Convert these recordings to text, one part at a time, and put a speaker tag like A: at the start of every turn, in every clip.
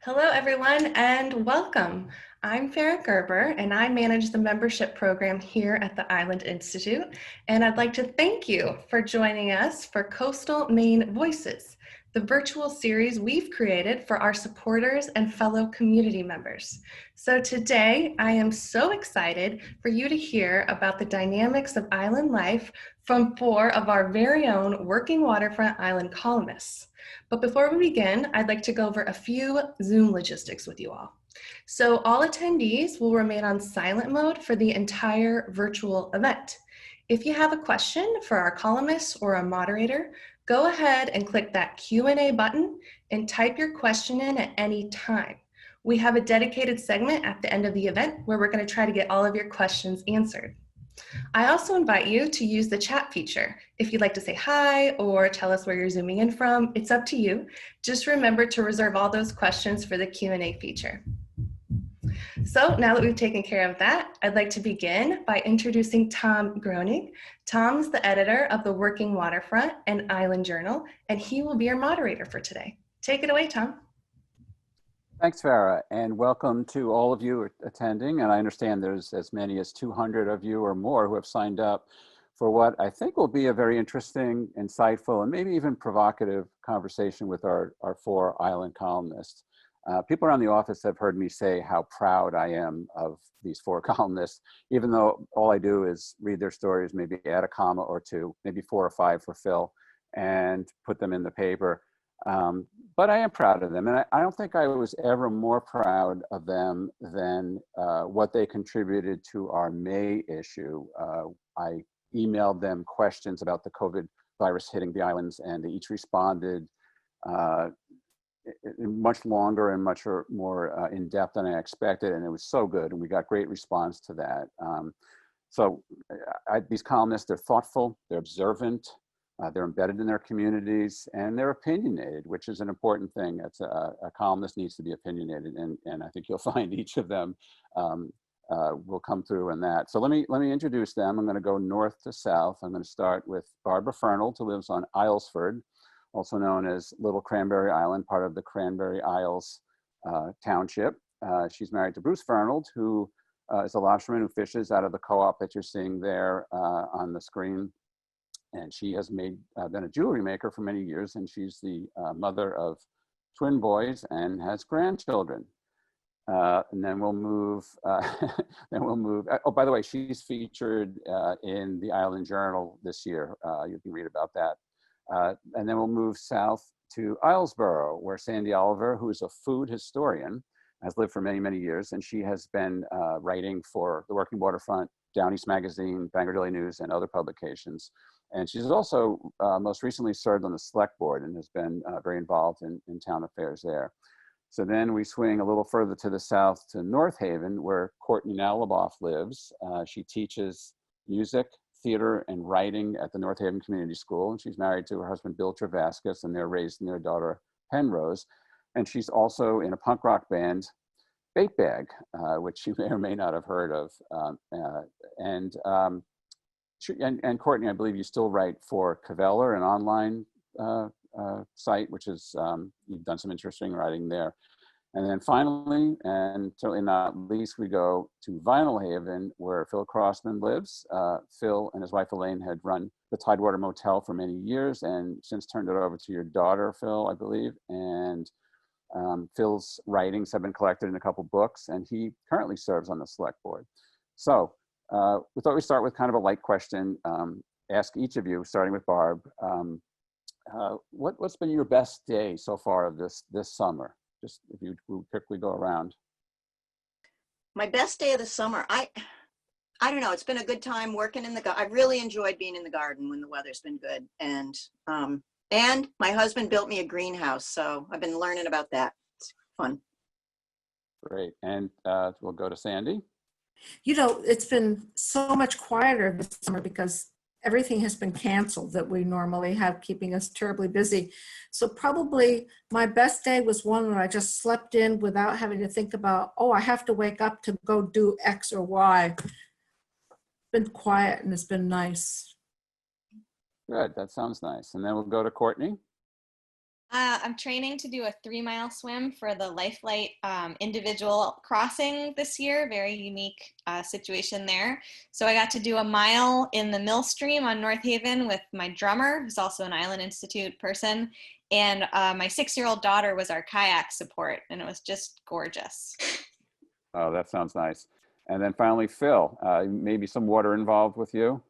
A: Hello, everyone, and welcome. I'm Farah Gerber, and I manage the membership program here at the Island Institute. And I'd like to thank you for joining us for Coastal Maine Voices, the virtual series we've created for our supporters and fellow community members. So today, I am so excited for you to hear about the dynamics of island life from 4 of our very own Working Waterfront Island columnists. But before we begin, I'd like to go over a few Zoom logistics with you all. So all attendees will remain on silent mode for the entire virtual event. If you have a question for our columnist or a moderator, go ahead and click that Q&A button and type your question in at any time. We have a dedicated segment at the end of the event where we're going to try to get all of your questions answered. I also invite you to use the chat feature. If you'd like to say hi or tell us where you're zooming in from, it's up to you. Just remember to reserve all those questions for the Q&A feature. So now that we've taken care of that, I'd like to begin by introducing Tom Groening. Tom's the editor of the Working Waterfront and Island Journal, and he will be our moderator for today. Take it away, Tom.
B: Thanks, Farah, and welcome to all of you attending. And I understand there's as many as 200 of you or more who have signed up for what I think will be a very interesting, insightful, and maybe even provocative conversation with our 4 island columnists. People around the office have heard me say how proud I am of these 4 columnists, even though all I do is read their stories, maybe add a comma or 2, maybe 4 or 5 for Phil, and put them in the paper. But I am proud of them, and I don't think I was ever more proud of them than what they contributed to our May issue. I emailed them questions about the COVID virus hitting the islands, and they each responded much longer and much more in depth than I expected, and it was so good, and we got great response to that. These columnists, they're thoughtful, they're observant, they're embedded in their communities, and they're opinionated, which is an important thing. That's a columnist needs to be opinionated, and I think you'll find each of them will come through in that. So let me introduce them. I'm going to go north to south. I'm going to start with Barbara Fernald, who lives on Islesford, also known as Little Cranberry Island, part of the Cranberry Isles Township. She's married to Bruce Fernald, who is a lobsterman who fishes out of the co-op that you're seeing there on the screen. And she has been a jewelry maker for many years, and she's the mother of twin boys and has grandchildren. And then we'll move, oh, by the way, she's featured in the Island Journal this year. You can read about that. And then we'll move south to Islesboro, where Sandy Oliver, who is a food historian, has lived for many, many years. And she has been writing for the Working Waterfront, Down East Magazine, Bangor Daily News, and other publications. And she's also most recently served on the select board and has been very involved in town affairs there. So then we swing a little further to the south to North Haven, where Courtney Naliboff lives. She teaches music, theater, and writing at the North Haven Community School. And she's married to her husband, Bill Travascus, and they're raising their daughter, Penrose. And she's also in a punk rock band, Bait Bag, which you may or may not have heard of. And Courtney, I believe you still write for Caveller, an online site, which is, you've done some interesting writing there. And then finally, and certainly not least, we go to Vinalhaven, where Phil Crossman lives. Phil and his wife Elaine had run the Tidewater Motel for many years and since turned it over to your daughter, Phil, I believe. And Phil's writings have been collected in a couple books, and he currently serves on the select board. So we thought we'd start with kind of a light question. Ask each of you, starting with Barb, what's been your best day so far of this summer? Just if you quickly go around.
C: My best day of the summer, I don't know. It's been a good time working in the garden. I've really enjoyed being in the garden when the weather's been good. And my husband built me a greenhouse, so I've been learning about that. It's fun.
B: Great. And we'll go to Sandy.
D: You know, it's been so much quieter this summer because everything has been canceled that we normally have, keeping us terribly busy. So probably my best day was one where I just slept in without having to think about, oh, I have to wake up to go do X or Y. It's been quiet and it's been nice.
B: Good, that sounds nice. And then we'll go to Courtney.
E: I'm training to do a 3-mile swim for the Lifelight individual crossing this year. Very unique situation there. So I got to do a mile in the Mill Stream on North Haven with my drummer, who's also an Island Institute person. And my 6-year-old daughter was our kayak support, and it was just gorgeous.
B: Oh, that sounds nice. And then finally, Phil, maybe some water involved with you?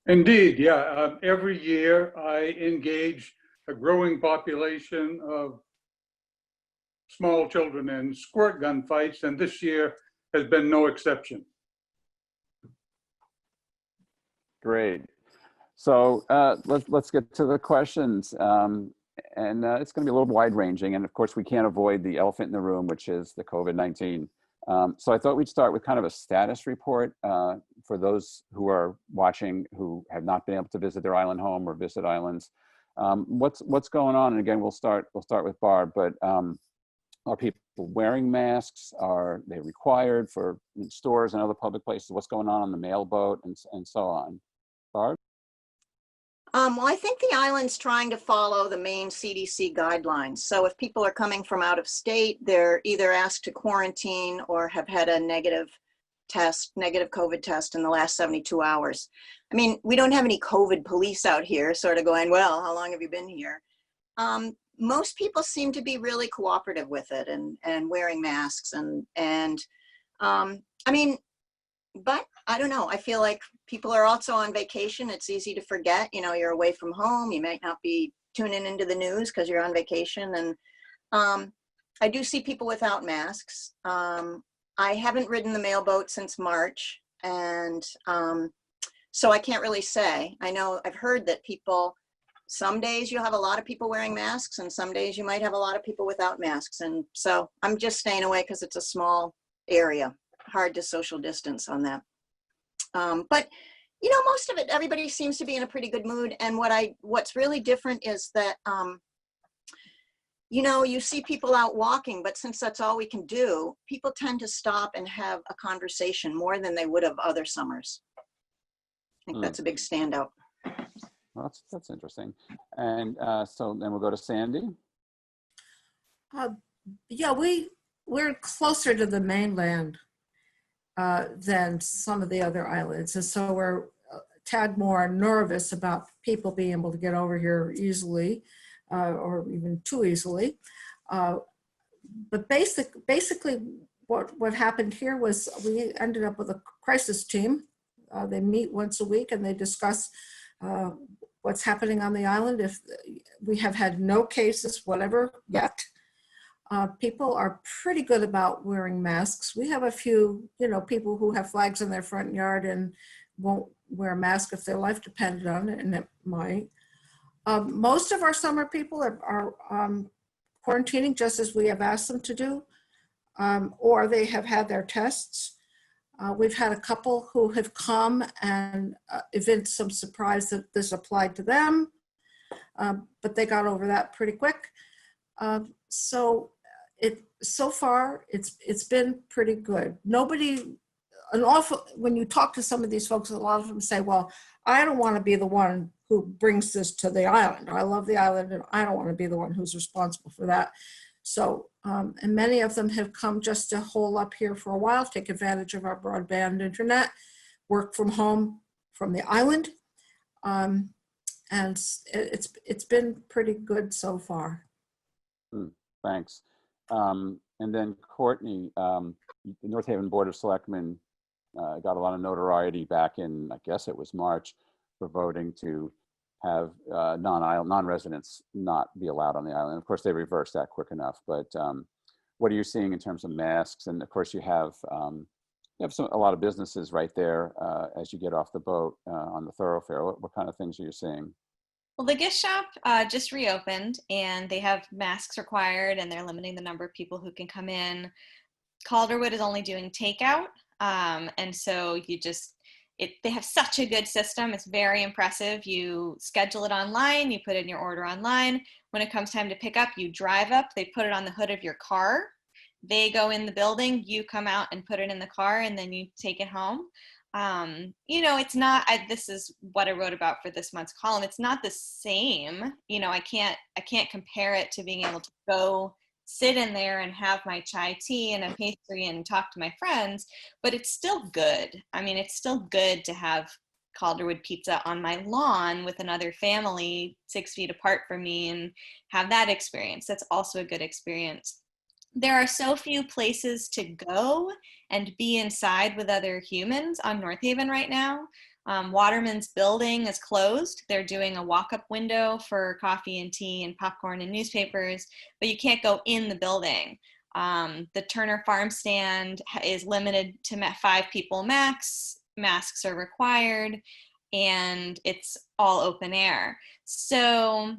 F: Indeed, yeah. Every year I engage a growing population of small children in squirt gun fights, and this year has been no exception.
B: Great. So let's get to the questions. And it's going to be a little wide ranging. And of course, we can't avoid the elephant in the room, which is the COVID-19. So I thought we'd start with kind of a status report for those who are watching who have not been able to visit their island home or visit islands. What's going on? And again, we'll start with Barb, but are people wearing masks? Are they required for stores and other public places? What's going on the mail boat and so on? Barb?
C: Well, I think the island's trying to follow the Maine CDC guidelines. So if people are coming from out of state, they're either asked to quarantine or have had a negative COVID test in the last 72 hours. I mean, we don't have any COVID police out here sort of going, well, how long have you been here? Most people seem to be really cooperative with it and wearing masks and I mean, but I don't know. I feel like people are also on vacation. It's easy to forget, you know, you're away from home. You might not be tuning into the news because you're on vacation. And I do see people without masks. I haven't ridden the mailboat since March. And so I can't really say. I know I've heard that some days you'll have a lot of people wearing masks and some days you might have a lot of people without masks. And so I'm just staying away because it's a small area. Hard to social distance on that. But you know, most of it, everybody seems to be in a pretty good mood. And what's really different is that, you know, you see people out walking, but since that's all we can do, people tend to stop and have a conversation more than they would have other summers. I think that's a big standout.
B: Well, that's interesting. And so then we'll go to Sandy.
D: Yeah, we're closer to the mainland than some of the other islands. And so we're a tad more nervous about people being able to get over here easily or even too easily. But basically what happened here was we ended up with a crisis team. They meet once a week and they discuss what's happening on the island. If we have had no cases, whatever, yet. People are pretty good about wearing masks. We have a few, you know, people who have flags in their front yard and won't wear a mask if their life depended on it, and it might. Most of our summer people are quarantining just as we have asked them to do, or they have had their tests. We've had a couple who have come and evinced some surprise that this applied to them, but they got over that pretty quick. So far it's been pretty good. When you talk to some of these folks, a lot of them say, well, I don't want to be the one who brings this to the island. I love the island and I don't want to be the one who's responsible for that. So, and many of them have come just to hole up here for a while, take advantage of our broadband internet, work from home from the island. And it's been pretty good so far.
B: Thanks. And then Courtney, the North Haven Board of Selectmen got a lot of notoriety back in, I guess it was March, for voting to have non-residents not be allowed on the island. Of course, they reversed that quick enough. But what are you seeing in terms of masks? And of course, you have a lot of businesses right there as you get off the boat on the thoroughfare. What kind of things are you seeing?
E: Well, the gift shop just reopened and they have masks required and they're limiting the number of people who can come in. Calderwood is only doing takeout. And so they have such a good system. It's very impressive. You schedule it online, you put in your order online. When it comes time to pick up, you drive up, they put it on the hood of your car. They go in the building, you come out and put it in the car and then you take it home. It's not, this is what I wrote about for this month's column. It's not the same. I can't compare it to being able to go sit in there and have my chai tea and a pastry and talk to my friends, but it's still good. I mean, it's still good to have Calderwood pizza on my lawn with another family 6 feet apart from me and have that experience. That's also a good experience. There are so few places to go and be inside with other humans on North Haven right now. Waterman's building is closed. They're doing a walk-up window for coffee and tea and popcorn and newspapers, but you can't go in the building. The Turner Farm Stand is limited to 5 people max. Masks are required, and it's all open air. So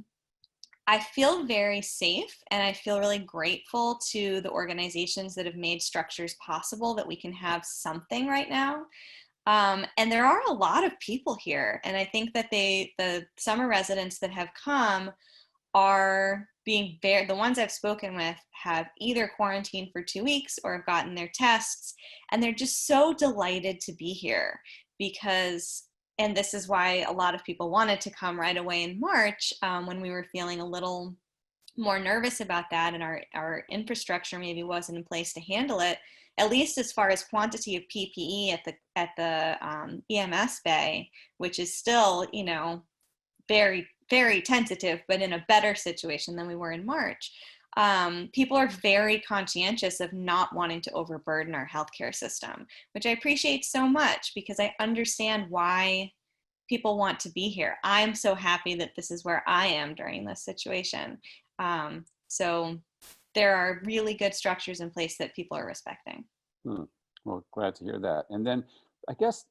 E: I feel very safe, and I feel really grateful to the organizations that have made structures possible that we can have something right now. And there are a lot of people here, and I think that the summer residents that have come are being the ones I've spoken with have either quarantined for 2 weeks or have gotten their tests, and they're just so delighted to be here because, and this is why a lot of people wanted to come right away in March, when we were feeling a little more nervous about that, and our infrastructure maybe wasn't in place to handle it, at least as far as quantity of PPE at the EMS bay, which is still, very, very tentative, but in a better situation than we were in March. People are very conscientious of not wanting to overburden our healthcare system, which I appreciate so much because I understand why people want to be here. I'm so happy that this is where I am during this situation. So there are really good structures in place that people are respecting.
B: Well, glad to hear that. And then I guess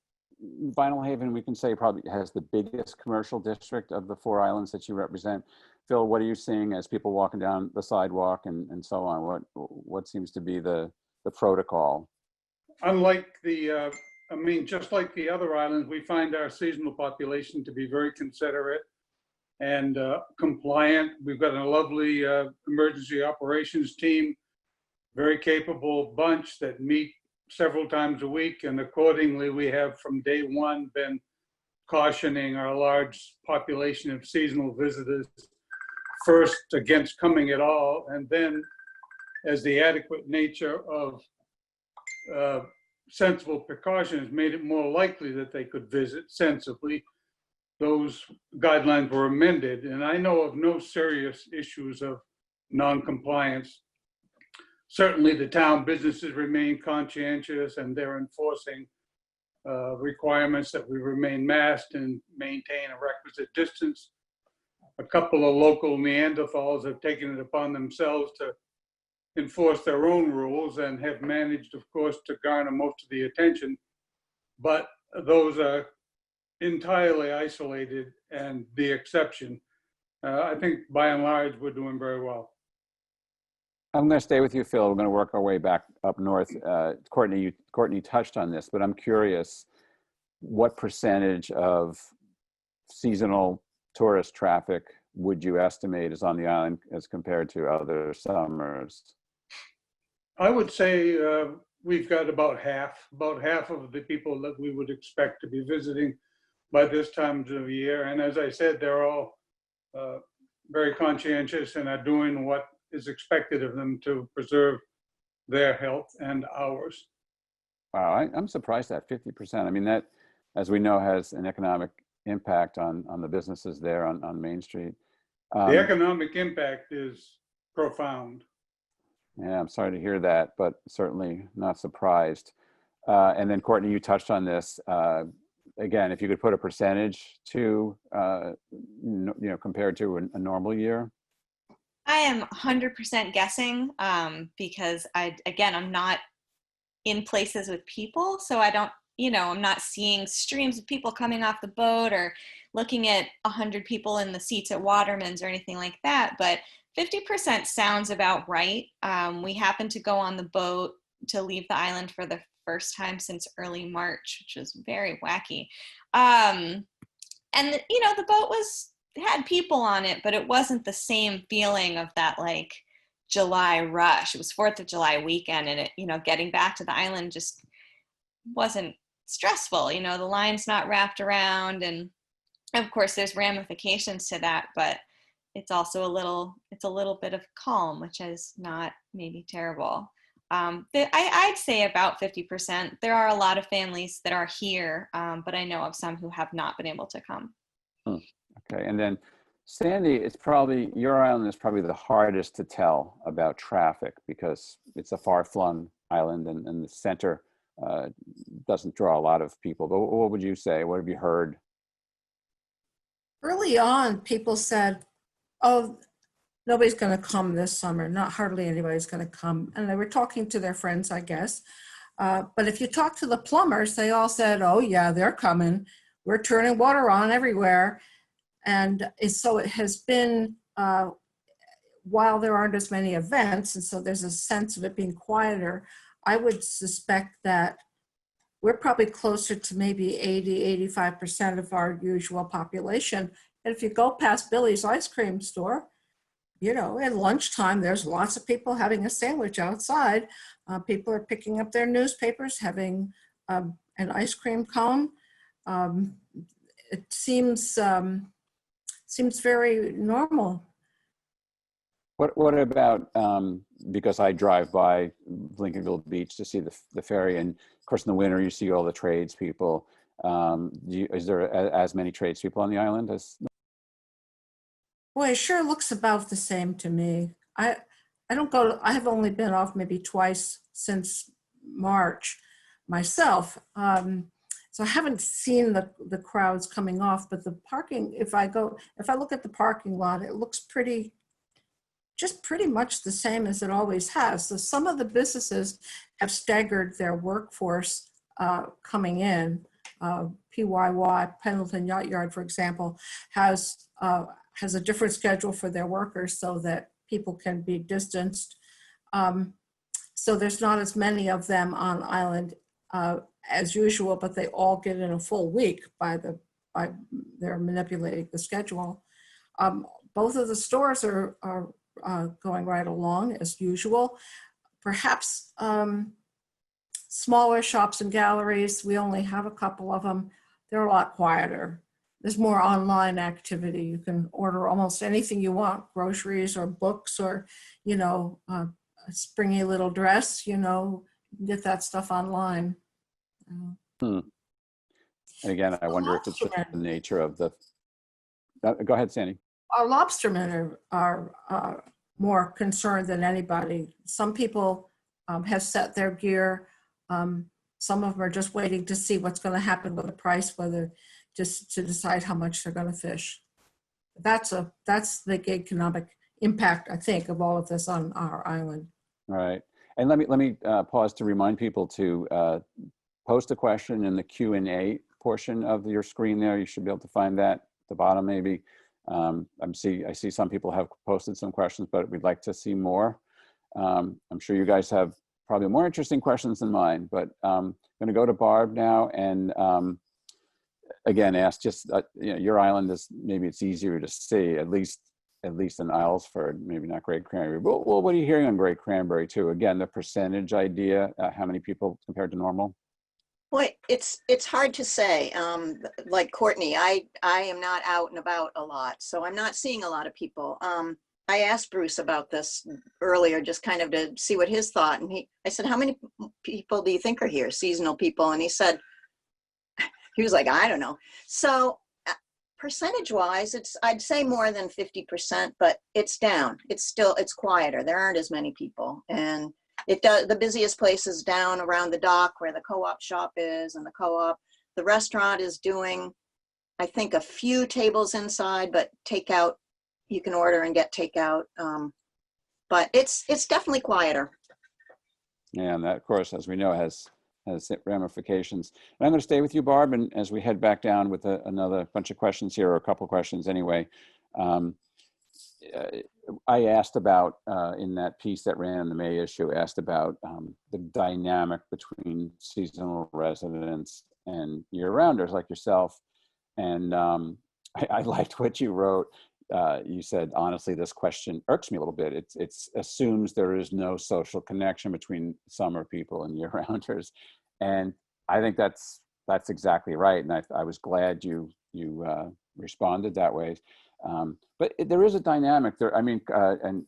B: Vinalhaven, we can say, probably has the biggest commercial district of the 4 islands that you represent. Phil, what are you seeing as people walking down the sidewalk and so on? What seems to be the protocol?
F: Unlike just like the other islands, we find our seasonal population to be very considerate and compliant. We've got a lovely emergency operations team, very capable bunch that meet several times a week, and accordingly we have from day one been cautioning our large population of seasonal visitors first against coming at all, and then as the adequate nature of sensible precautions made it more likely that they could visit sensibly, those guidelines were amended, and I know of no serious issues of non-compliance. Certainly the town businesses remain conscientious and they're enforcing requirements that we remain masked and maintain a requisite distance. A couple of local Neanderthals have taken it upon themselves to enforce their own rules and have managed, of course, to garner most of the attention, but those are entirely isolated and the exception. I think by and large, we're doing very well.
B: I'm going to stay with you, Phil. We're going to work our way back up north. Courtney touched on this, but I'm curious, what percentage of seasonal tourist traffic would you estimate is on the island as compared to other summers?
F: I would say we've got about half of the people that we would expect to be visiting by this time of year. And as I said, they're all very conscientious and are doing what is expected of them to preserve their health and ours.
B: Wow, I'm surprised at 50%. I mean, that, as we know, has an economic impact on the businesses there on Main Street.
F: The economic impact is profound.
B: Yeah, I'm sorry to hear that, but certainly not surprised. And then Courtney, you touched on this. Again, if you could put a percentage to, compared to a normal year.
E: I am 100% guessing because I'm not in places with people, so I don't, I'm not seeing streams of people coming off the boat or looking at 100 people in the seats at Waterman's or anything like that, but 50% sounds about right. We happened to go on the boat to leave the island for the first time since early March, which was very wacky. And the boat had people on it, but it wasn't the same feeling of that like July rush. It was 4th of July weekend, and it, getting back to the island just wasn't stressful. You know, the line's not wrapped around, and of course there's ramifications to that, but it's also it's a little bit of calm, which is not maybe terrible. I'd say about 50%. There are a lot of families that are here, but I know of some who have not been able to come.
B: Okay, and then Sandy, it's probably, your island is probably the hardest to tell about traffic because it's a far-flung island and the center doesn't draw a lot of people. But what would you say? What have you heard?
D: Early on, people said, oh, nobody's going to come this summer. Not hardly anybody's going to come. And they were talking to their friends, I guess. But if you talk to the plumbers, they all said, oh yeah, they're coming. We're turning water on everywhere. And so it has been, while there aren't as many events, and so there's a sense of it being quieter, I would suspect that we're probably closer to maybe 80–85% of our usual population. And if you go past Billy's ice cream store, you know, at lunchtime, there's lots of people having a sandwich outside. People are picking up their newspapers, having an ice cream cone. It seems very normal.
B: What about, because I drive by Lincolnville Beach to see the ferry, and of course in the winter you see all the tradespeople. Is there as many tradespeople on the island as?
D: Boy, it sure looks about the same to me. I don't go, I have only been off maybe twice since March myself. So I haven't seen the crowds coming off, but the parking, if I look at the parking lot, it looks pretty much the same as it always has. So some of the businesses have staggered their workforce coming in. PYY, Pendleton Yacht Yard, for example, has a different schedule for their workers so that people can be distanced. So there's not as many of them on island as usual, but they all get in a full week by they're manipulating the schedule. Both of the stores are going right along as usual. Perhaps smaller shops and galleries, we only have a couple of them. They're a lot quieter. There's more online activity. You can order almost anything you want, groceries or books or, you know, a springy little dress, you know, you can get that stuff online.
B: And again, I wonder if it's just the nature of the, go ahead, Sandy.
D: Our lobstermen are more concerned than anybody. Some people have set their gear. Some of them are just waiting to see what's going to happen with the price, whether just to decide how much they're going to fish. That's the economic impact, I think, of all of this on our island.
B: All right, and let me pause to remind people to post a question in the Q&A portion of your screen there. You should be able to find that at the bottom, maybe. I see some people have posted some questions, but we'd like to see more. I'm sure you guys have probably more interesting questions than mine, but I'm going to go to Barb now and again ask just you know, your island is, maybe it's easier to see, at least in Islesford, maybe not Great Cranberry. But well, what are you hearing on Great Cranberry too? Again, the percentage idea, how many people compared to normal?
C: Boy, it's hard to say. Like Courtney, I am not out and about a lot, so I'm not seeing a lot of people. I asked Bruce about this earlier, just kind of to see what his thought, and I said, how many people do you think are here, seasonal people? And he said, he was like, I don't know. So percentage-wise, I'd say more than 50%, but it's down. It's quieter. There aren't as many people, and the busiest place is down around the dock where the co-op shop is, and the co-op. The restaurant is doing, I think, a few tables inside, but takeout, you can order and get takeout. But it's definitely quieter.
B: Yeah, and that, of course, as we know, has ramifications. And I'm going to stay with you, Barb, and as we head back down with another bunch of questions here, or a couple questions anyway. I asked about, in that piece that ran in the May issue, asked about the dynamic between seasonal residents and year-rounders like yourself. And I liked what you wrote. You said, honestly, this question irks me a little bit. It assumes there is no social connection between summer people and year-rounders. And I think that's that's exactly right. And I was glad you responded that way. But there is a dynamic there. I mean, and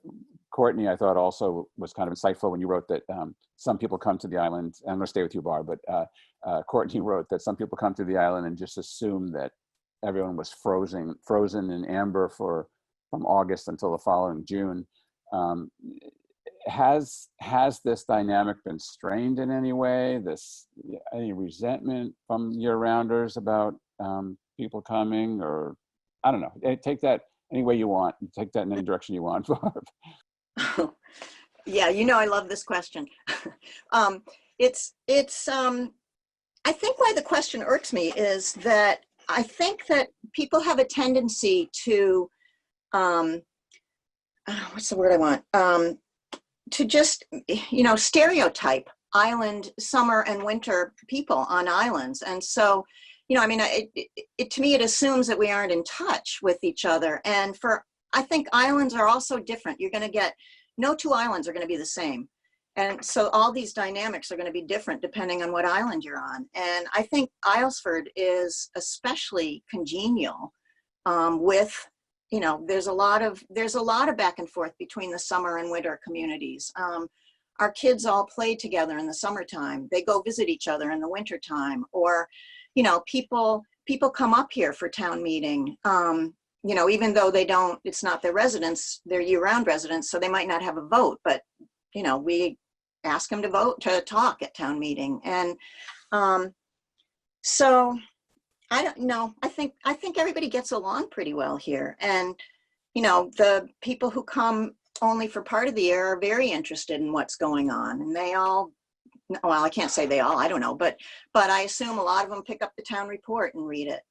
B: Courtney, I thought also was kind of insightful when you wrote that some people come to the island, and I'm going to stay with you, Barb, but Courtney wrote that some people come to the island and just assume that everyone was frozen in amber from August until the following June. Has this dynamic been strained in any way? Any resentment from year-rounders about people coming, or I don't know? Take that any way you want. Take that in any direction you want, Barb.
C: Yeah, I love this question. I think why the question irks me is that I think that people have a tendency to, what's the word I want? To just, stereotype island summer and winter people on islands. And so, I mean, to me, it assumes that we aren't in touch with each other. And I think islands are also different. You're going to get, no two islands are going to be the same. And so all these dynamics are going to be different depending on what island you're on. And I think Islesford is especially congenial with, there's a lot of back and forth between the summer and winter communities. Our kids all play together in the summertime. They go visit each other in the wintertime, or, people come up here for town meeting. Even though it's not their residence, they're year-round residents, so they might not have a vote, but we ask them to talk at town meeting. And so I don't know. I think everybody gets along pretty well here. And, the people who come only for part of the year are very interested in what's going on. And they all, well, I can't say they all, I don't know, but I assume a lot of them pick up the town report and read it.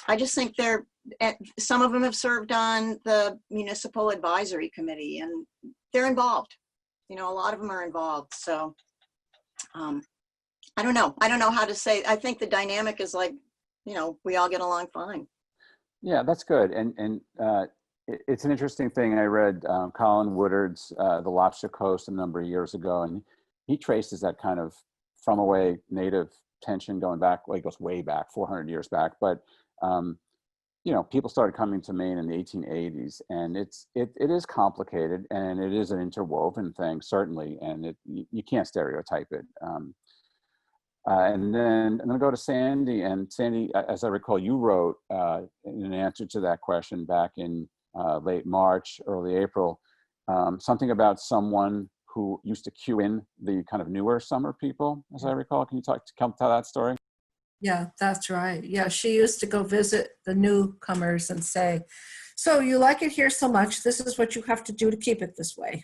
C: I just think some of them have served on the municipal advisory committee, and they're involved. A lot of them are involved. So I don't know. I don't know how to say. I think the dynamic is like, we all get along fine.
B: Yeah, that's good. And it's an interesting thing. I read Colin Woodard's The Lobster Coast a number of years ago, and he traces that kind of from away native tension going back, well, it goes way back, 400 years back. But people started coming to Maine in the 1880s, and it is complicated, and it is an interwoven thing, certainly, and you can't stereotype it. And then I'm going to go to Sandy. And Sandy, as I recall, you wrote in an answer to that question back in late March, early April, something about someone who used to queue in the kind of newer summer people, as I recall. Can you tell that story?
D: Yeah, that's right. Yeah, she used to go visit the newcomers and say, so you like it here so much, this is what you have to do to keep it this way.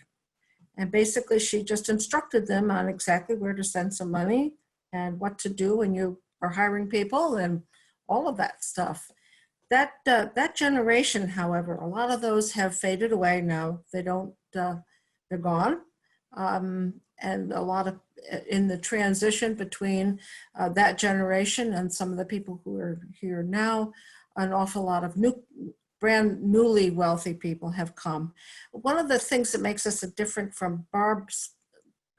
D: And basically she just instructed them on exactly where to send some money and what to do when you are hiring people and all of that stuff. That generation, however, a lot of those have faded away now. They're gone. And a lot of, in the transition between that generation and some of the people who are here now, an awful lot of newly wealthy people have come. One of the things that makes us different from Barb's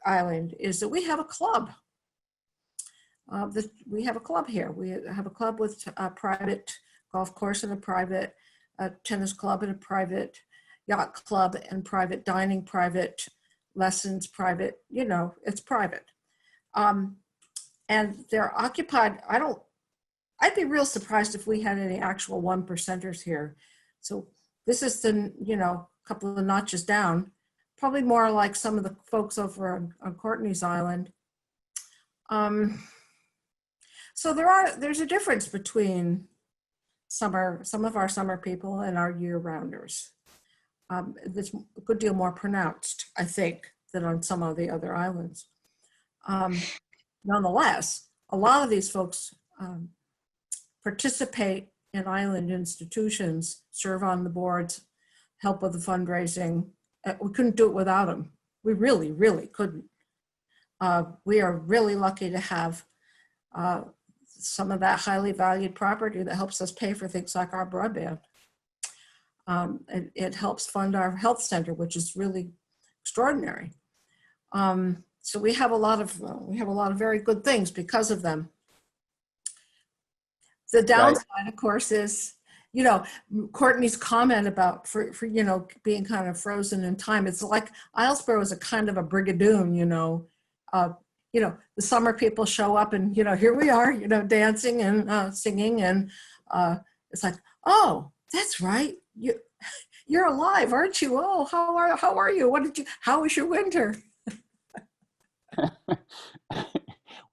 D: Island is that we have a club. We have a club here. We have a club with a private golf course and a private tennis club and a private yacht club and private dining, private lessons, private, it's private. And they're occupied. I'd be real surprised if we had any actual 1%ers here. So this is the, couple of notches down, probably more like some of the folks over on Courtney's Island. So there's a difference between some of our summer people and our year-rounders. It's a good deal more pronounced, I think, than on some of the other islands. Nonetheless, a lot of these folks participate in island institutions, serve on the boards, help with the fundraising. We couldn't do it without them. We really, really couldn't. We are really lucky to have some of that highly valued property that helps us pay for things like our broadband. It helps fund our health center, which is really extraordinary. So we have a lot of very good things because of them. The downside, of course, is, you know, Courtney's comment about for you know, being kind of frozen in time. It's like Islesboro is a kind of a brigadoon, you know. The summer people show up and, you know, here we are, you know, dancing and singing, and it's like, oh, that's right. You're alive, aren't you? Oh, how are you? How was your winter?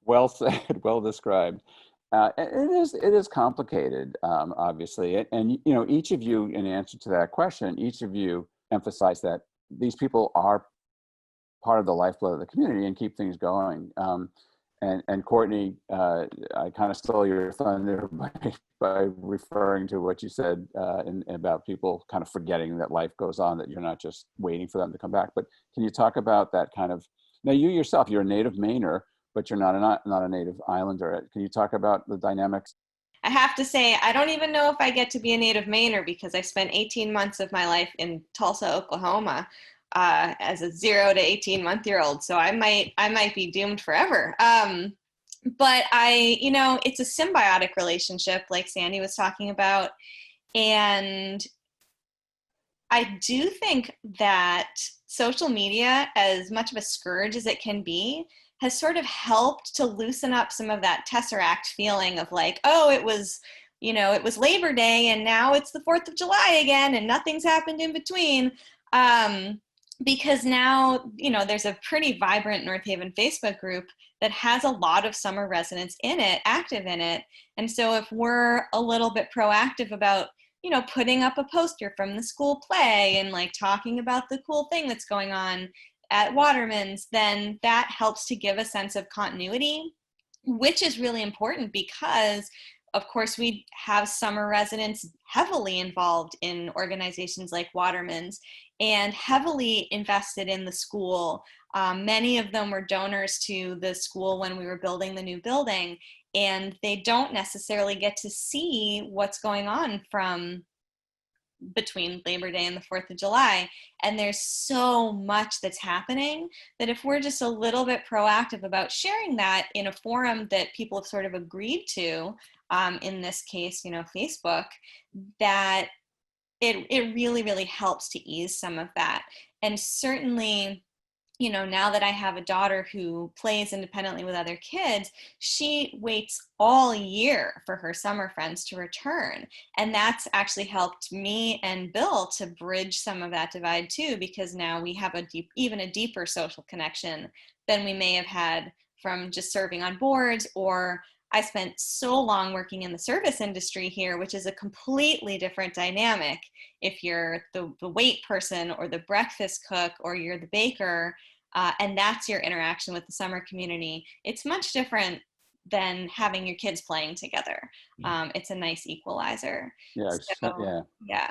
B: Well said, well described. It is complicated, obviously, and you know, each of you, in answer to that question, each of you emphasized that these people are part of the lifeblood of the community and keep things going. And Courtney, I kind of stole your thunder by referring to what you said about people kind of forgetting that life goes on, that you're not just waiting for them to come back. But can you talk about that kind of, now you yourself, you're a native Mainer, but you're not a native Islander. Can you talk about the dynamics?
E: I have to say, I don't even know if I get to be a native Mainer because I spent 18 months of my life in Tulsa, Oklahoma, as a 0 to 18-month-old. So I might be doomed forever. But it's a symbiotic relationship, like Sandy was talking about. And I do think that social media, as much of a scourge as it can be, has sort of helped to loosen up some of that Tesseract feeling of like, oh, it was Labor Day and now it's the 4th of July again and nothing's happened in between. Because now, there's a pretty vibrant North Haven Facebook group that has a lot of summer residents in it, active in it. And so if we're a little bit proactive about, putting up a poster from the school play and like talking about the cool thing that's going on at Waterman's, then that helps to give a sense of continuity, which is really important because, of course, we have summer residents heavily involved in organizations like Waterman's and heavily invested in the school. Many of them were donors to the school when we were building the new building, and they don't necessarily get to see what's going on from between Labor Day and the 4th of July. And there's so much that's happening that if we're just a little bit proactive about sharing that in a forum that people have sort of agreed to, in this case, Facebook, that it really, really helps to ease some of that. And certainly, now that I have a daughter who plays independently with other kids, she waits all year for her summer friends to return. And that's actually helped me and Bill to bridge some of that divide too, because now we have even a deeper social connection than we may have had from just serving on boards, or I spent so long working in the service industry here, which is a completely different dynamic. If you're the wait person or the breakfast cook or you're the baker, and that's your interaction with the summer community, it's much different than having your kids playing together. It's a nice equalizer.
B: Yeah,
E: so, yeah.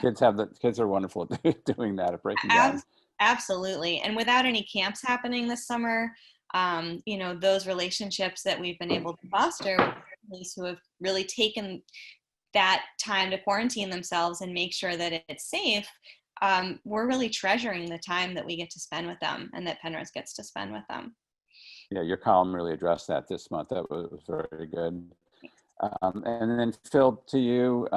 B: Kids are wonderful at doing that, at breaking down.
E: Absolutely. And without any camps happening this summer, those relationships that we've been able to foster with families who have really taken that time to quarantine themselves and make sure that it's safe, we're really treasuring the time that we get to spend with them and that Penrose gets to spend with them.
B: Yeah, your column really addressed that this month. That was very good. And then Phil, to you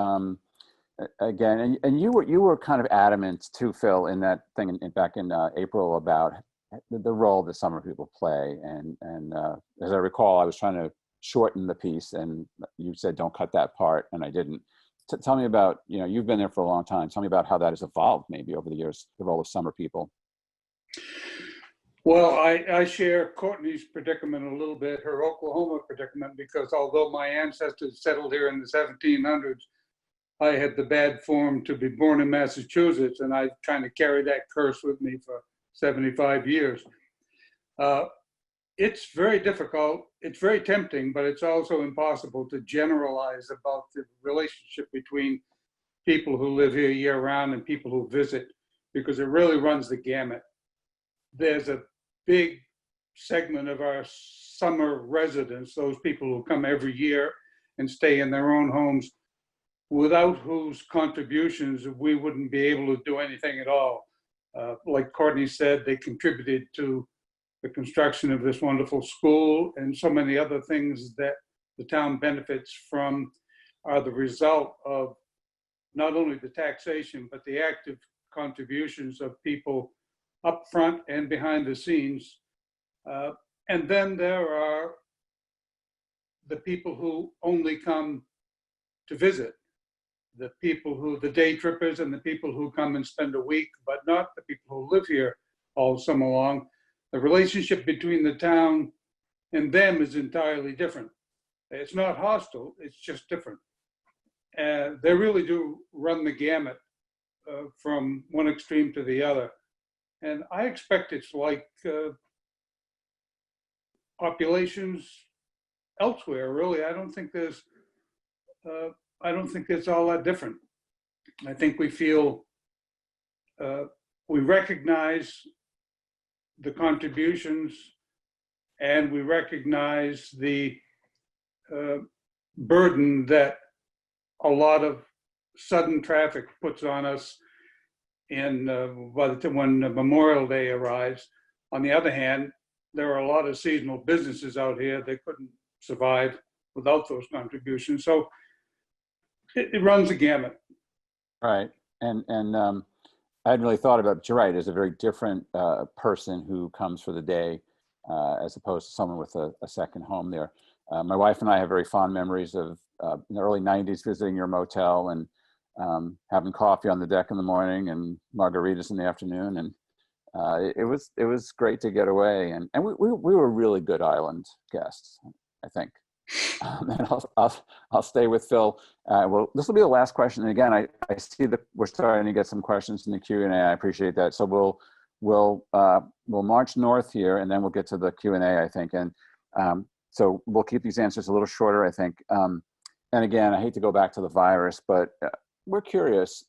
B: again, and you were kind of adamant too, Phil, in that thing back in April about the role that summer people play. And as I recall, I was trying to shorten the piece, and you said don't cut that part, and I didn't. Tell me about, you've been there for a long time. Tell me about how that has evolved maybe over the years, the role of summer people.
F: Well, I share Courtney's predicament a little bit, her Oklahoma predicament, because although my ancestors settled here in the 1700s, I had the bad form to be born in Massachusetts, and I've kind of carried that curse with me for 75 years. It's very difficult. It's very tempting, but it's also impossible to generalize about the relationship between people who live here year round and people who visit, because it really runs the gamut. There's a big segment of our summer residents, those people who come every year and stay in their own homes, without whose contributions we wouldn't be able to do anything at all. Like Courtney said, they contributed to the construction of this wonderful school and so many other things that the town benefits from. are the result of not only the taxation, but the active contributions of people up front and behind the scenes. And then there are the people who only come to visit, the people who, the day trippers and the people who come and spend a week, but not the people who live here all summer long. The relationship between the town and them is entirely different. It's not hostile, it's just different. And they really do run the gamut from one extreme to the other. And I expect it's like populations elsewhere, really. I don't think there's all that different. I think we feel, we recognize the contributions and we recognize the burden that a lot of sudden traffic puts on us in by the time when Memorial Day arrives. On the other hand, there are a lot of seasonal businesses out here that couldn't survive without those contributions. So it runs a gamut.
B: Right. And I hadn't really thought about it, but you're right. There's a very different person who comes for the day as opposed to someone with a second home there. My wife and I have very fond memories of in the early 90s visiting your motel and having coffee on the deck in the morning and margaritas in the afternoon. And it was great to get away. And we were really good island guests, I think. And I'll stay with Phil. Well, this will be the last question. And again, I see that we're starting to get some questions in the Q&A. I appreciate that. So we'll march north here, and then we'll get to the Q&A, I think. And so we'll keep these answers a little shorter, I think. And again, I hate to go back to the virus, but we're curious.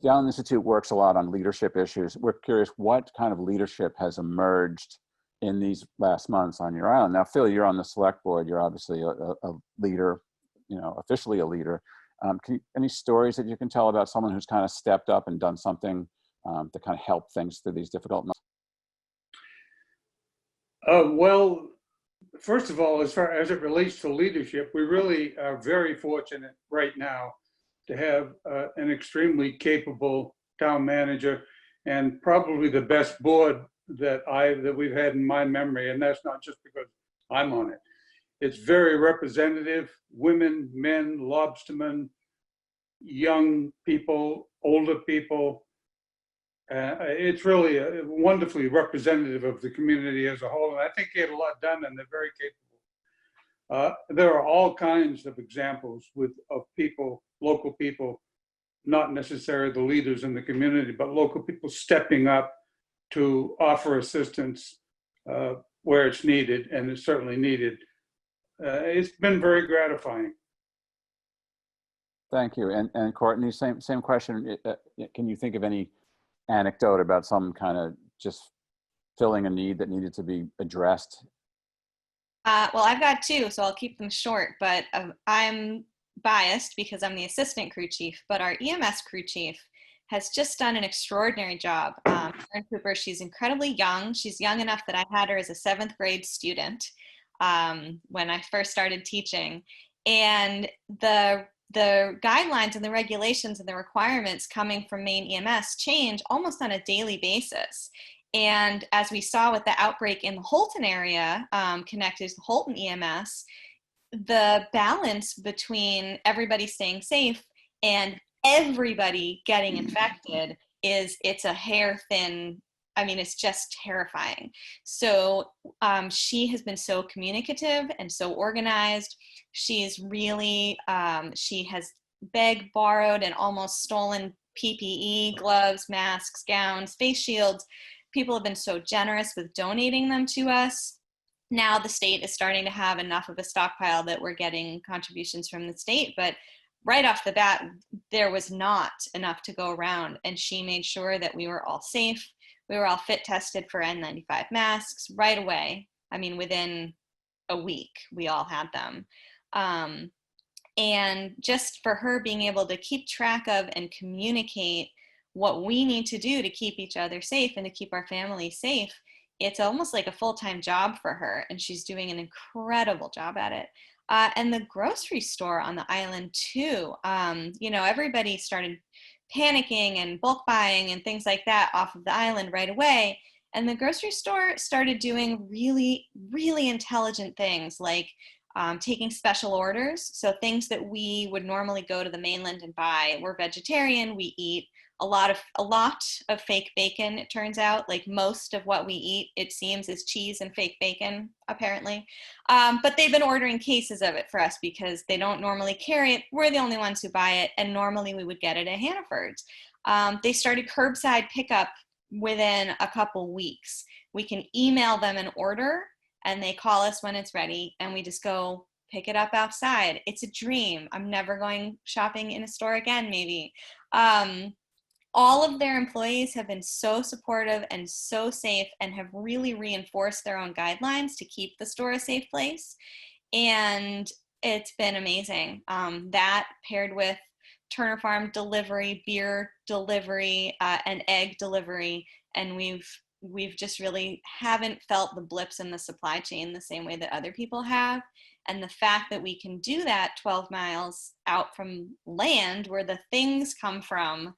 B: Down Institute works a lot on leadership issues. We're curious what kind of leadership has emerged in these last months on your island. Now, Phil, you're on the select board. You're obviously a leader, officially a leader. Any stories that you can tell about someone who's kind of stepped up and done something to kind of help things through these difficult months?
F: Well, first of all, as far as it relates to leadership, we really are very fortunate right now to have an extremely capable town manager and probably the best board that we've had in my memory. And that's not just because I'm on it. It's very representative, women, men, lobstermen, young people, older people. It's really wonderfully representative of the community as a whole. And I think they get a lot done and they're very capable. There are all kinds of examples of people, local people, not necessarily the leaders in the community, but local people stepping up to offer assistance where it's needed, and it's certainly needed. It's been very gratifying.
B: Thank you. And Courtney, same question. Can you think of any anecdote about some kind of just filling a need that needed to be addressed?
E: Well, I've got two, so I'll keep them short, but I'm biased because I'm the assistant crew chief, but our EMS crew chief has just done an extraordinary job. Karen Cooper, she's incredibly young. She's young enough that I had her as a 7th grade student when I first started teaching. And the guidelines and the regulations and the requirements coming from Maine EMS change almost on a daily basis. And as we saw with the outbreak in the Holton area, connected to Holton EMS, the balance between everybody staying safe and everybody getting infected it's a hair thin. I mean, it's just terrifying. So she has been so communicative and so organized. She's really, she has begged, borrowed, and almost stolen PPE, gloves, masks, gowns, face shields. People have been so generous with donating them to us. Now the state is starting to have enough of a stockpile that we're getting contributions from the state, but right off the bat, there was not enough to go around, and she made sure that we were all safe. We were all fit tested for N95 masks right away. I mean, within a week, we all had them. And just for her being able to keep track of and communicate what we need to do to keep each other safe and to keep our family safe, it's almost like a full-time job for her, and she's doing an incredible job at it. and the grocery store on the island too. Everybody started panicking and bulk buying and things like that off of the island right away. And the grocery store started doing really, really intelligent things like taking special orders. So things that we would normally go to the mainland and buy. We're vegetarian. We eat a lot of fake bacon, it turns out. Like most of what we eat, it seems, is cheese and fake bacon, apparently. But they've been ordering cases of it for us because they don't normally carry it. We're the only ones who buy it, and normally we would get it at Hannaford's. They started curbside pickup within a couple weeks. We can email them an order, and they call us when it's ready, and we just go pick it up outside. It's a dream. I'm never going shopping in a store again, maybe. All of their employees have been so supportive and so safe and have really reinforced their own guidelines to keep the store a safe place. And it's been amazing. That paired with Turner Farm delivery, beer delivery, and egg delivery. And we've just really haven't felt the blips in the supply chain the same way that other people have. And the fact that we can do that 12 miles out from land where the things come from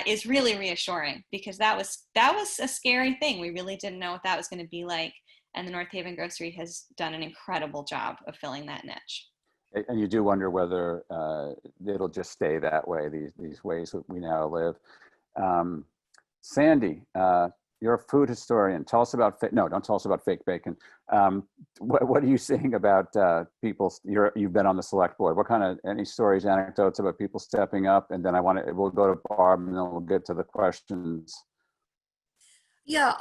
E: is really reassuring, because that was a scary thing. We really didn't know what that was going to be like. And the North Haven Grocery has done an incredible job of filling that niche.
B: And you do wonder whether it'll just stay that way, these ways that we now live. Sandy, you're a food historian. Tell us about, don't tell us about fake bacon. What are you seeing about people? You've been on the select board. What kind of, any stories, anecdotes about people stepping up? And then we'll go to Barb, and then we'll get to the questions.
D: Yeah,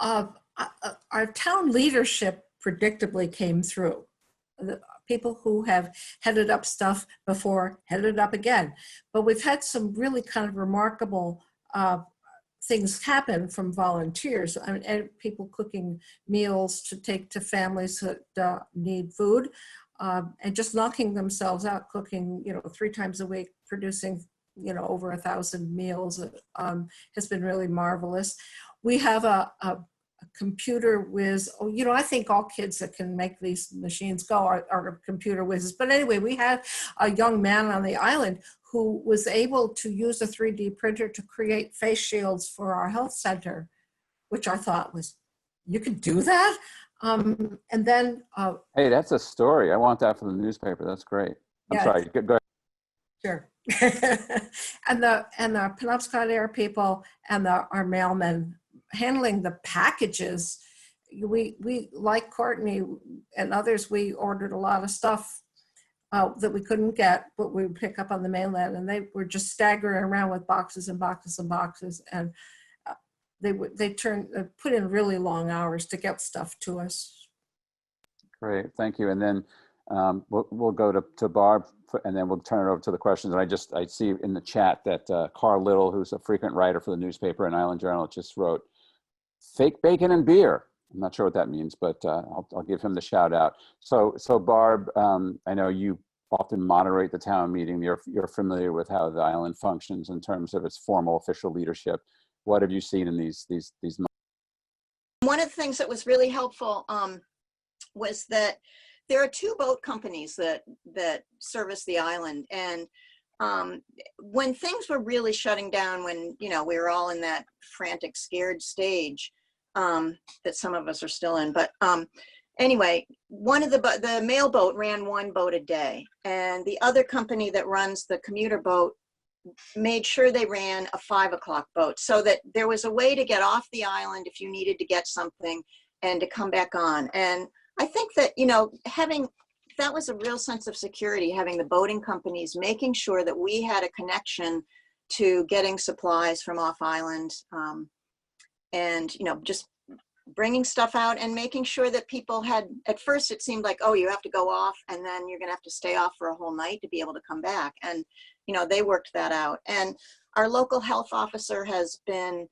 D: our town leadership predictably came through. The people who have headed up stuff before headed up again. But we've had some really kind of remarkable things happen from volunteers, and people cooking meals to take to families that need food, and just knocking themselves out, cooking 3 times a week, producing over 1,000 meals has been really marvelous. We have a computer whiz. I think all kids that can make these machines go are computer whizzes. But anyway, we had a young man on the island who was able to use a 3D printer to create face shields for our health center, which I thought was, you could do that? And then...
B: hey, that's a story. I want that for the newspaper. That's great. I'm sorry, go ahead.
D: Sure. and the Penobscot Air people and our mailmen handling the packages. We like Courtney and others, we ordered a lot of stuff that we couldn't get, but we would pick up on the mainland, and they were just staggering around with boxes and boxes and boxes, and they put in really long hours to get stuff to us.
B: Great, thank you. And then we'll go to Barb, and then we'll turn it over to the questions. And I see in the chat that Carl Little, who's a frequent writer for the newspaper and Island Journal, just wrote, "Fake bacon and beer." I'm not sure what that means, but I'll give him the shout out. So Barb, I know you often moderate the town meeting. You're familiar with how the island functions in terms of its formal official leadership. What have you seen in these months?
C: One of the things that was really helpful was that there are 2 boat companies that service the island, and when things were really shutting down, when we were all in that frantic, scared stage that some of us are still in, but anyway, one of the mail boat ran 1 boat a day, and the other company that runs the commuter boat made sure they ran a 5 o'clock boat, so that there was a way to get off the island if you needed to get something and to come back on. And I think that that was a real sense of security, having the boating companies making sure that we had a connection to getting supplies from off island, and just bringing stuff out and making sure that people had, at first it seemed like, oh, you have to go off and then you're gonna have to stay off for a whole night to be able to come back. And they worked that out. And our local health officer has been,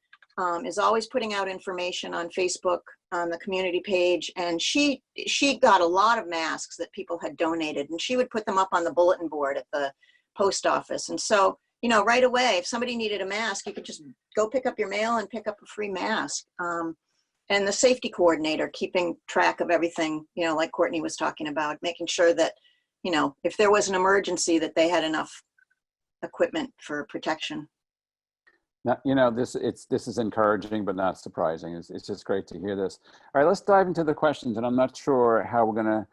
C: is always putting out information on Facebook, on the community page, and she got a lot of masks that people had donated, and she would put them up on the bulletin board at the post office. And so, right away, if somebody needed a mask, you could just go pick up your mail and pick up a free mask. And the safety coordinator keeping track of everything, like Courtney was talking about, making sure that if there was an emergency, that they had enough equipment for protection.
B: Now, this is encouraging, but not surprising. It's just great to hear this. All right, let's dive into the questions, and I'm not sure how we're gonna,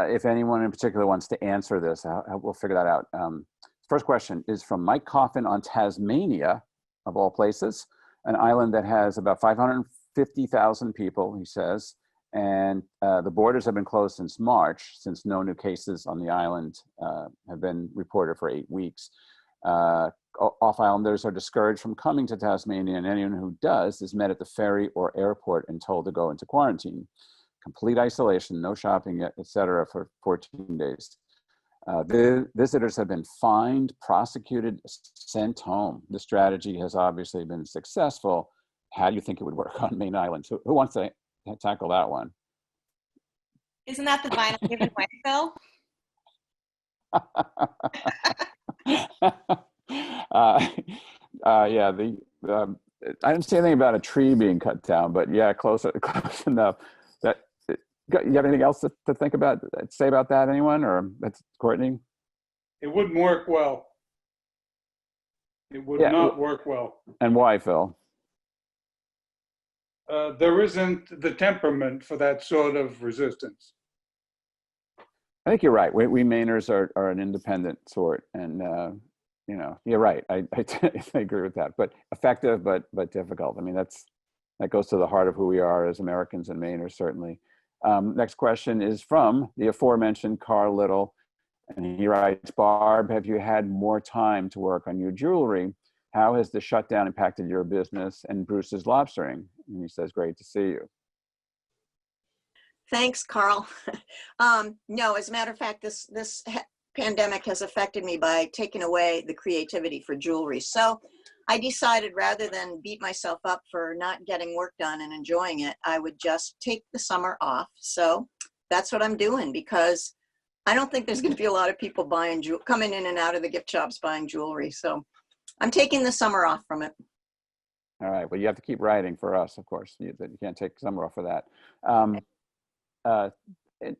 B: if anyone in particular wants to answer this, we'll figure that out. First question is from Mike Coffin on Tasmania, of all places, an island that has about 550,000 people, he says, and the borders have been closed since March, since no new cases on the island have been reported for 8 weeks. Off-islanders are discouraged from coming to Tasmania, and anyone who does is met at the ferry or airport and told to go into quarantine. Complete isolation, no shopping, etc. for 14 days. The visitors have been fined, prosecuted, sent home. The strategy has obviously been successful. How do you think it would work on Maine Island? So who wants to tackle that one?
E: Isn't that the Vinalhaven way, Phil?
B: Yeah, I didn't say anything about a tree being cut down, but yeah, close enough. You have anything else to think about, say about that, anyone, or that's Courtney?
F: It wouldn't work well. It would not work well.
B: And why, Phil?
F: There isn't the temperament for that sort of resistance.
B: I think you're right. We Mainers are an independent sort, and you're right. I agree with that. But effective, but difficult. I mean, that goes to the heart of who we are as Americans and Mainers, certainly. Next question is from the aforementioned Carl Little, and he writes, Barb, have you had more time to work on your jewelry? How has the shutdown impacted your business and Bruce's lobstering? And he says, great to see you.
C: Thanks, Carl. No, as a matter of fact, this pandemic has affected me by taking away the creativity for jewelry. So I decided, rather than beat myself up for not getting work done and enjoying it, I would just take the summer off. So that's what I'm doing, because I don't think there's going to be a lot of people coming in and out of the gift shops buying jewelry. So I'm taking the summer off from it.
B: All right. Well, you have to keep writing for us, of course. You can't take summer off for that.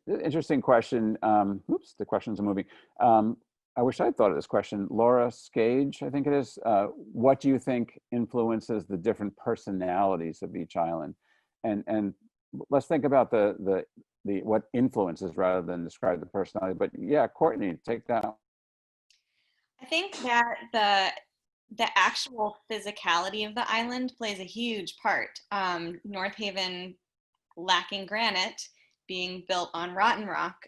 B: Interesting question. Oops, the questions are moving. I wish I'd thought of this question. Laura Skage, I think it is. What do you think influences the different personalities of each island? And let's think about the what influences rather than describe the personality. But yeah, Courtney, take that.
E: I think that the actual physicality of the island plays a huge part. North Haven, lacking granite, being built on rotten rock,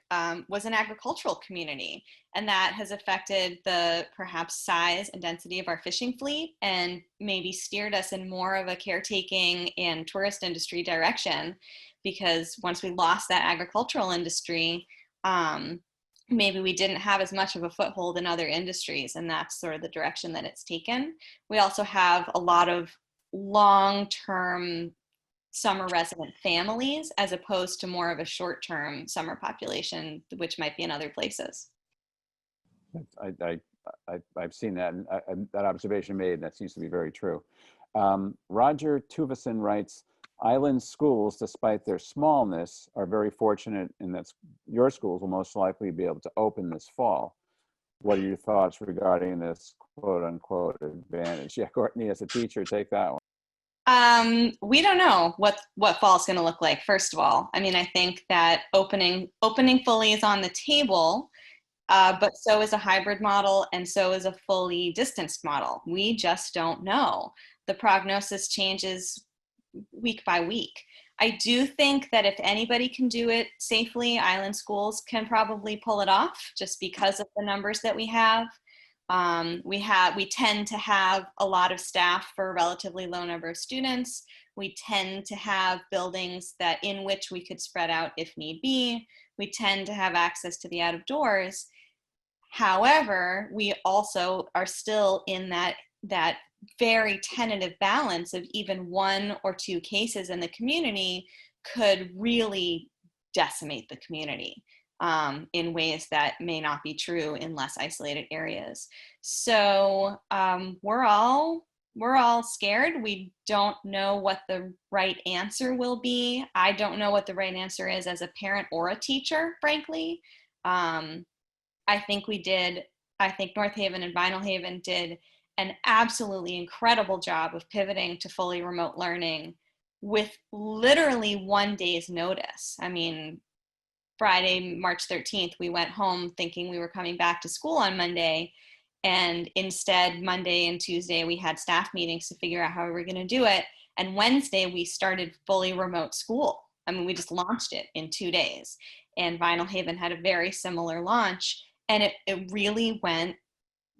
E: was an agricultural community, and that has affected the perhaps size and density of our fishing fleet, and maybe steered us in more of a caretaking and tourist industry direction, because once we lost that agricultural industry, maybe we didn't have as much of a foothold in other industries, and that's sort of the direction that it's taken. We also have a lot of long-term summer resident families, as opposed to more of a short-term summer population, which might be in other places.
B: I've seen that, and that observation made, and that seems to be very true. Roger Tuvison writes, island schools, despite their smallness, are very fortunate in that your schools will most likely be able to open this fall. What are your thoughts regarding this quote unquote advantage? Yeah, Courtney, as a teacher, take that one.
E: We don't know what fall is going to look like, first of all. I mean, I think that opening fully is on the table, but so is a hybrid model, and so is a fully distanced model. We just don't know. The prognosis changes week by week. I do think that if anybody can do it safely, island schools can probably pull it off, just because of the numbers that we have. We tend to have a lot of staff for a relatively low number of students. We tend to have buildings in which we could spread out if need be. We tend to have access to the out of doors. However, we also are still in that very tentative balance of even 1 or 2 cases in the community could really decimate the community. In ways that may not be true in less isolated areas. So we're all scared. We don't know what the right answer will be. I don't know what the right answer is as a parent or a teacher, frankly. I think North Haven and Vinalhaven did an absolutely incredible job of pivoting to fully remote learning with literally 1 day's notice. I mean, Friday, March 13th, we went home thinking we were coming back to school on Monday. And instead, Monday and Tuesday, we had staff meetings to figure out how we were going to do it. And Wednesday, we started fully remote school. I mean, we just launched it in 2 days. And Vinalhaven had a very similar launch. And it really went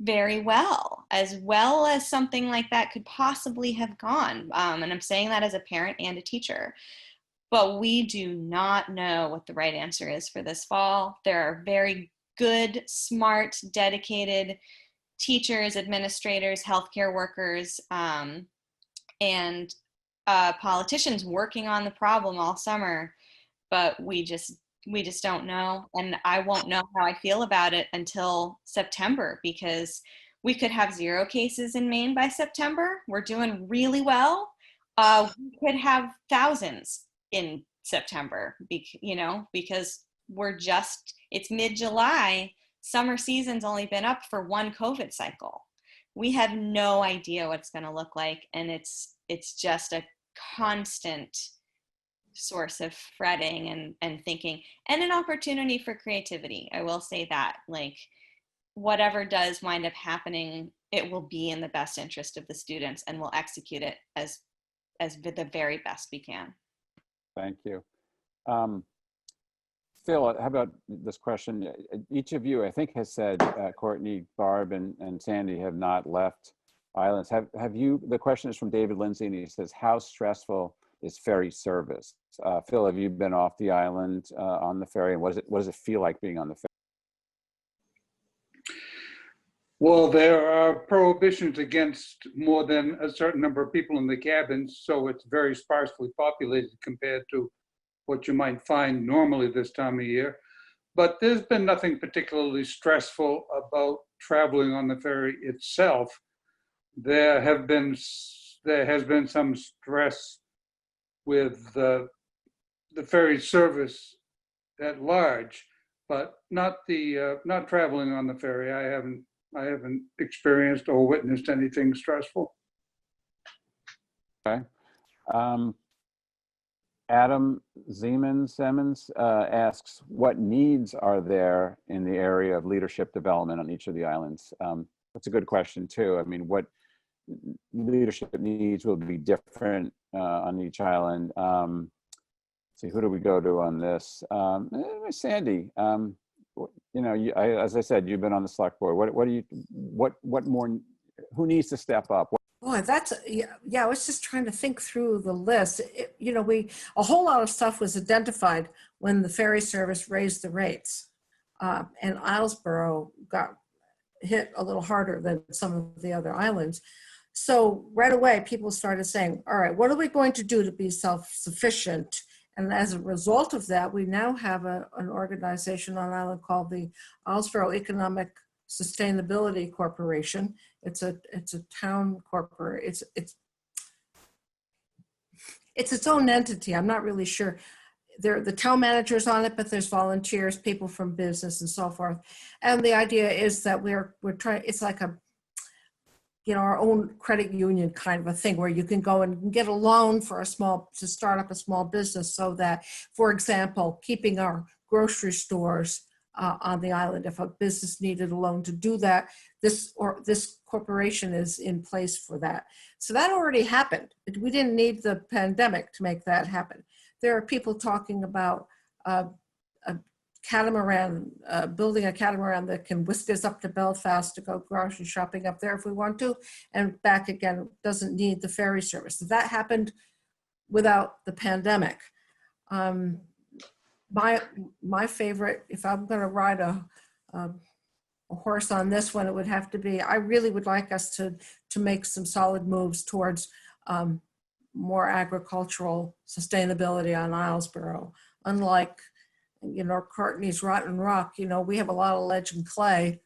E: very well as something like that could possibly have gone. And I'm saying that as a parent and a teacher. But we do not know what the right answer is for this fall. There are very good, smart, dedicated teachers, administrators, healthcare workers, and politicians working on the problem all summer, but we just don't know. And I won't know how I feel about it until September, because we could have 0 cases in Maine by September. We're doing really well. We could have thousands in September, because it's mid-July. Summer season's only been up for 1 COVID cycle. We have no idea what it's going to look like. And it's just a constant source of fretting and thinking, and an opportunity for creativity. I will say that, like, whatever does wind up happening, it will be in the best interest of the students, and we'll execute it as the very best we can.
B: Thank you. Phil, how about this question? Each of you, I think, has said, Courtney, Barb, and Sandy have not left islands. Have you, the question is from David Lindsay, and he says, how stressful is ferry service? Phil, have you been off the island on the ferry, and what does it feel like being on the ferry?
F: Well, there are prohibitions against more than a certain number of people in the cabins, so it's very sparsely populated compared to what you might find normally this time of year. But there's been nothing particularly stressful about traveling on the ferry itself. There has been some stress with the ferry service at large, but not traveling on the ferry. I haven't experienced or witnessed anything stressful.
B: Okay. Adam Simmons asks, what needs are there in the area of leadership development on each of the islands? That's a good question too. I mean, what leadership needs will be different on each island? See, who do we go to on this? Sandy, as I said, you've been on the select board. What more, who needs to step up?
D: Boy, I was just trying to think through the list. A whole lot of stuff was identified when the ferry service raised the rates, and Islesboro got hit a little harder than some of the other islands. So right away, people started saying, all right, what are we going to do to be self-sufficient? And as a result of that, we now have an organization on island called the Islesboro Economic Sustainability Corporation. It's a town corporate. It's its own entity. I'm not really sure. The town manager's on it, but there's volunteers, people from business, and so forth. And the idea is that we're trying. It's like our own credit union kind of a thing, where you can go and get a loan to start up a small business, so that, for example, keeping our grocery stores on the island, if a business needed a loan to do that, this corporation is in place for that. So that already happened. We didn't need the pandemic to make that happen. There are people talking about a catamaran, building a catamaran that can whisk us up to Belfast to go grocery shopping up there if we want to, and back again. Doesn't need the ferry service. That happened without the pandemic. My favorite, if I'm going to ride a horse on this one, it would have to be, I really would like us to make some solid moves towards more agricultural sustainability on Islesboro. Unlike, Courtney's Rotten Rock, we have a lot of ledge and clay,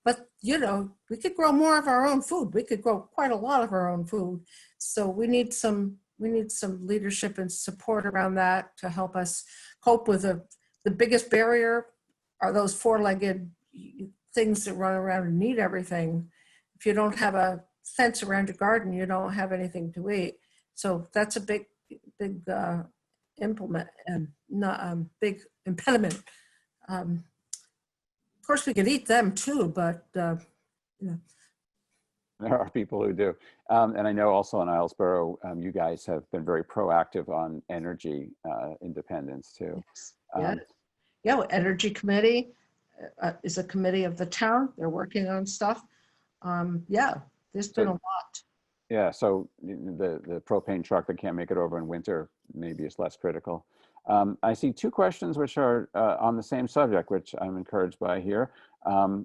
D: but, we could grow more of our own food. We could grow quite a lot of our own food. So we need some leadership and support around that to help us cope with the biggest barrier are those four-legged, things that run around and eat everything. If you don't have a fence around your garden, you don't have anything to eat. So that's a big implement and not big impediment. Of course, we could eat them too, but you know.
B: There are people who do. And I know also in Islesboro, you guys have been very proactive on energy independence too.
D: Yeah, yeah. Well, Energy Committee is a committee of the town. They're working on stuff. Yeah, there's been a lot.
B: Yeah, so the propane truck that can't make it over in winter maybe is less critical. I see two questions which are on the same subject, which I'm encouraged by here.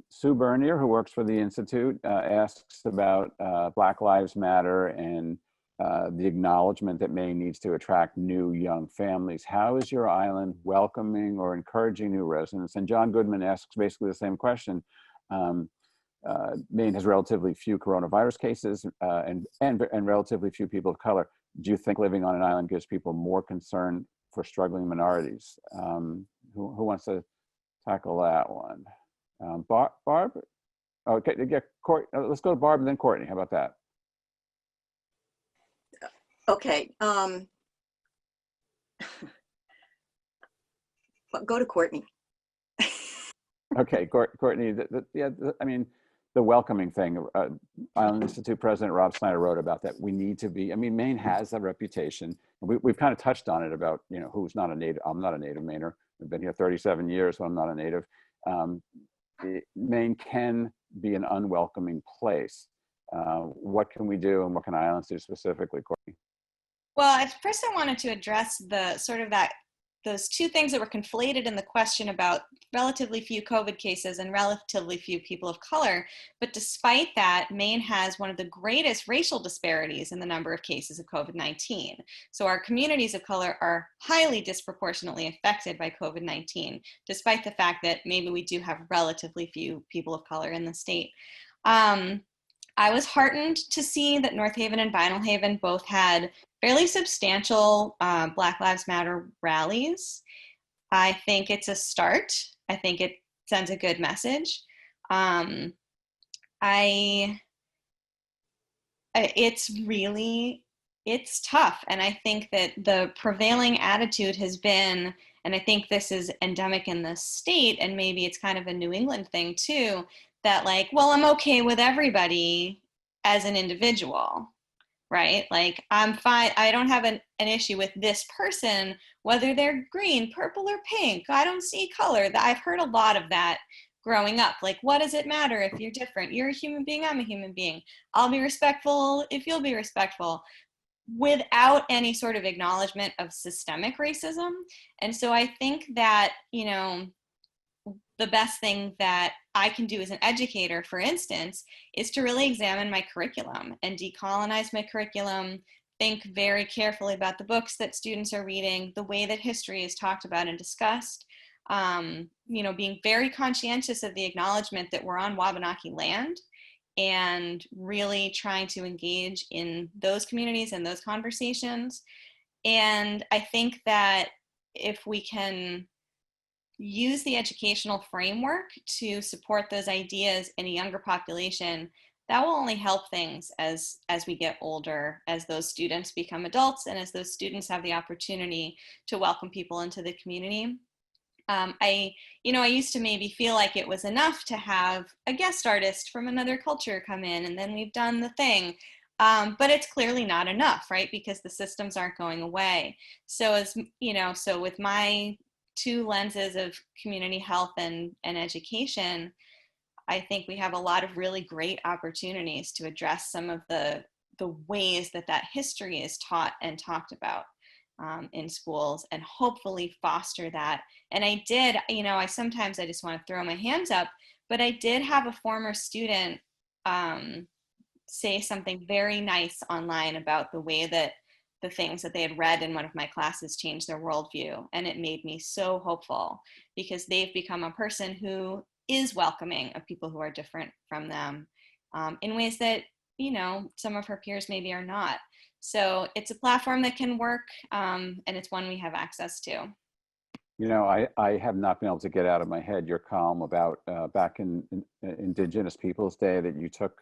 B: Sue Bernier, who works for the Institute, asks about Black Lives Matter and the acknowledgement that Maine needs to attract new young families. How is your island welcoming or encouraging new residents? And John Goodman asks basically the same question. Maine has relatively few coronavirus cases and relatively few people of color. Do you think living on an island gives people more concern for struggling minorities? Who wants to tackle that one? Barb? Okay, yeah, let's go to Barb and then Courtney. How about that?
C: Okay. Go to Courtney.
B: Okay, Courtney, I mean, the welcoming thing, Island Institute President Rob Snyder wrote about that. We need to be, I mean, Maine has a reputation. We've kind of touched on it about, you know, who's not a native. I'm not a native Mainer. I've been here 37 years, so I'm not a native. Maine can be an unwelcoming place. What can we do and what can islands do specifically, Courtney?
E: Well, at first I wanted to address the sort of those two things that were conflated in the question about relatively few COVID cases and relatively few people of color. But despite that, Maine has one of the greatest racial disparities in the number of cases of COVID-19. So our communities of color are highly disproportionately affected by COVID-19, despite the fact that maybe we do have relatively few people of color in the state. I was heartened to see that North Haven and Vinalhaven both had fairly substantial Black Lives Matter rallies. I think it's a start. I think it sends a good message. It's tough. And I think that the prevailing attitude has been, and I think this is endemic in the state, and maybe it's kind of a New England thing too, that like, well, I'm okay with everybody as an individual, right? Like, I'm fine. I don't have an issue with this person, whether they're green, purple, or pink. I don't see color. I've heard a lot of that growing up. Like, what does it matter if you're different? You're a human being, I'm a human being. I'll be respectful if you'll be respectful, without any sort of acknowledgement of systemic racism. And so I think that, you know, the best thing that I can do as an educator, for instance, is to really examine my curriculum and decolonize my curriculum, think very carefully about the books that students are reading, the way that history is talked about and discussed, you know, being very conscientious of the acknowledgement that we're on Wabanaki land, and really trying to engage in those communities and those conversations. And I think that if we can use the educational framework to support those ideas in a younger population, that will only help things as we get older, as those students become adults, and as those students have the opportunity to welcome people into the community. I used to maybe feel like it was enough to have a guest artist from another culture come in and then we've done the thing. But it's clearly not enough, right? Because the systems aren't going away. So so with my two lenses of community health and education, I think we have a lot of really great opportunities to address some of the ways that history is taught and talked about in schools, and hopefully foster that. And I did, I sometimes I just want to throw my hands up, but I did have a former student say something very nice online about the way that the things that they had read in one of my classes changed their worldview. And it made me so hopeful, because they've become a person who is welcoming of people who are different from them in ways that, some of her peers maybe are not. So it's a platform that can work, and it's one we have access to.
B: You know, I have not been able to get out of my head your column about back in Indigenous Peoples Day that you took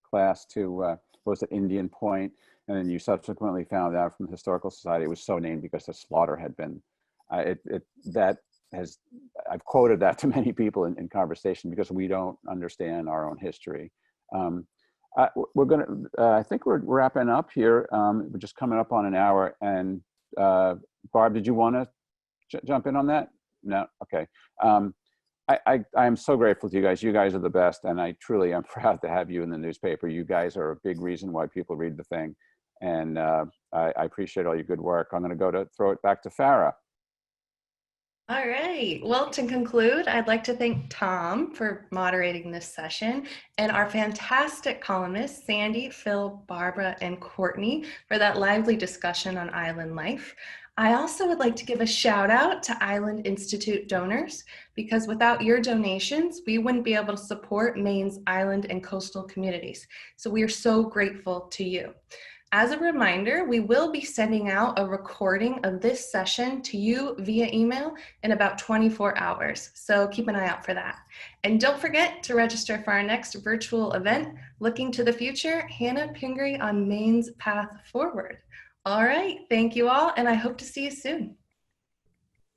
B: class to, was it Indian Point, and then you subsequently found out from the Historical Society it was so named because the slaughter had been, that has, I've quoted that to many people in conversation because we don't understand our own history. We're gonna, I think we're wrapping up here. We're just coming up on an hour, and Barb, did you want to jump in on that? No? Okay. I am so grateful to you guys. You guys are the best, and I truly am proud to have you in the newspaper. You guys are a big reason why people read the thing, and I appreciate all your good work. I'm going to throw it back to Farah.
A: All right. Well, to conclude, I'd like to thank Tom for moderating this session and our fantastic columnists, Sandy, Phil, Barbara, and Courtney, for that lively discussion on island life. I also would like to give a shout out to Island Institute donors, because without your donations, we wouldn't be able to support Maine's island and coastal communities. So we are so grateful to you. As a reminder, we will be sending out a recording of this session to you via email in about 24 hours. So keep an eye out for that. And don't forget to register for our next virtual event, Looking to the Future, Hannah Pingree on Maine's Path Forward. All right, thank you all, and I hope to see you soon.